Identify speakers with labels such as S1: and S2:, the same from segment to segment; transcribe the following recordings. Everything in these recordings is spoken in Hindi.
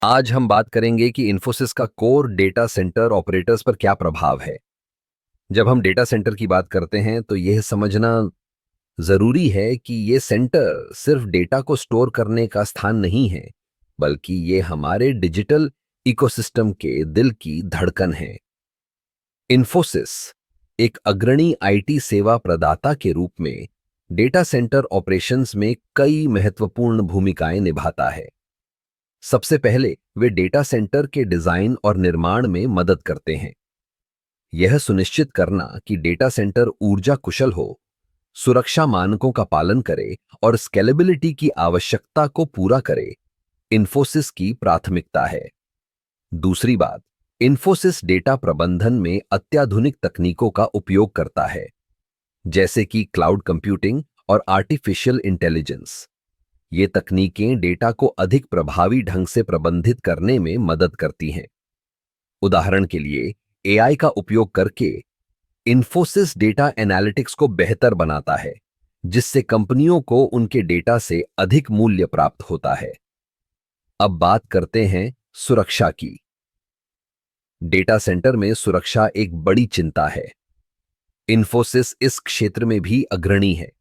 S1: आज हम बात करेंगे कि इन्फोसिस का कोर डेटा सेंटर ऑपरेटर्स पर क्या प्रभाव है। जब हम डेटा सेंटर की बात करते हैं तो यह समझना जरूरी है कि यह सेंटर सिर्फ डेटा को स्टोर करने का स्थान नहीं है, बल्कि ये हमारे डिजिटल इकोसिस्टम के दिल की धड़कन है। इन्फोसिस एक अग्रणी आईटी सेवा प्रदाता के रूप में डेटा सेंटर ऑपरेशंस में कई महत्वपूर्ण भूमिकाएं निभाता है। सबसे पहले वे डेटा सेंटर के डिजाइन और निर्माण में मदद करते हैं। यह सुनिश्चित करना कि डेटा सेंटर ऊर्जा कुशल हो, सुरक्षा मानकों का पालन करे और स्केलेबिलिटी की आवश्यकता को पूरा करे, इन्फोसिस की प्राथमिकता है। दूसरी बात, इन्फोसिस डेटा प्रबंधन में अत्याधुनिक तकनीकों का उपयोग करता है, जैसे कि क्लाउड कंप्यूटिंग और आर्टिफिशियल इंटेलिजेंस। ये तकनीकें डेटा को अधिक प्रभावी ढंग से प्रबंधित करने में मदद करती हैं। उदाहरण के लिए, एआई का उपयोग करके इन्फोसिस डेटा एनालिटिक्स को बेहतर बनाता है, जिससे कंपनियों को उनके डेटा से अधिक मूल्य प्राप्त होता है। अब बात करते हैं सुरक्षा की। डेटा सेंटर में सुरक्षा एक बड़ी चिंता है। इन्फोसिस इस क्षेत्र में भी अग्रणी है।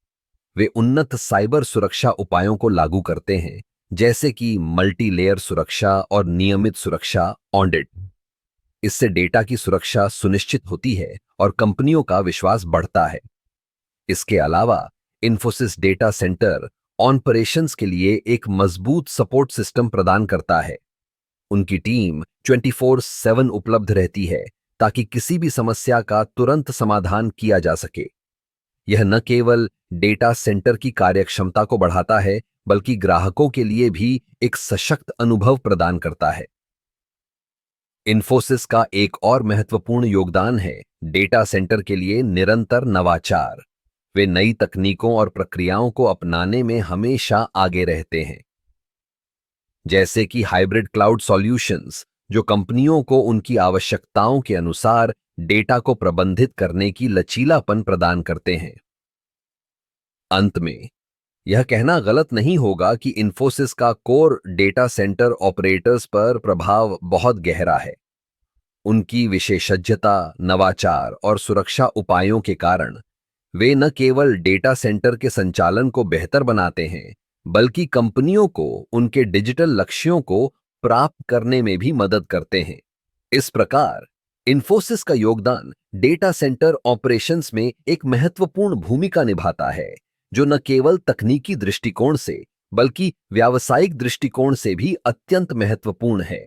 S1: वे उन्नत साइबर सुरक्षा उपायों को लागू करते हैं, जैसे कि मल्टी लेयर सुरक्षा और नियमित सुरक्षा ऑडिट। इससे डेटा की सुरक्षा सुनिश्चित होती है और कंपनियों का विश्वास बढ़ता है। इसके अलावा इन्फोसिस डेटा सेंटर ऑपरेशंस के लिए एक मजबूत सपोर्ट सिस्टम प्रदान करता है। उनकी टीम 24/7 उपलब्ध रहती है ताकि किसी भी समस्या का तुरंत समाधान किया जा सके। यह न केवल डेटा सेंटर की कार्यक्षमता को बढ़ाता है, बल्कि ग्राहकों के लिए भी एक सशक्त अनुभव प्रदान करता है। इन्फोसिस का एक और महत्वपूर्ण योगदान है डेटा सेंटर के लिए निरंतर नवाचार। वे नई तकनीकों और प्रक्रियाओं को अपनाने में हमेशा आगे रहते हैं, जैसे कि हाइब्रिड क्लाउड सॉल्यूशंस, जो कंपनियों को उनकी आवश्यकताओं के अनुसार डेटा को प्रबंधित करने की लचीलापन प्रदान करते हैं। अंत में यह कहना गलत नहीं होगा कि इन्फोसिस का कोर डेटा सेंटर ऑपरेटर्स पर प्रभाव बहुत गहरा है। उनकी विशेषज्ञता, नवाचार और सुरक्षा उपायों के कारण वे न केवल डेटा सेंटर के संचालन को बेहतर बनाते हैं, बल्कि कंपनियों को उनके डिजिटल लक्ष्यों को प्राप्त करने में भी मदद करते हैं। इस प्रकार इन्फोसिस का योगदान डेटा सेंटर ऑपरेशंस में एक महत्वपूर्ण भूमिका निभाता है, जो न केवल तकनीकी दृष्टिकोण से, बल्कि व्यावसायिक दृष्टिकोण से भी अत्यंत महत्वपूर्ण है।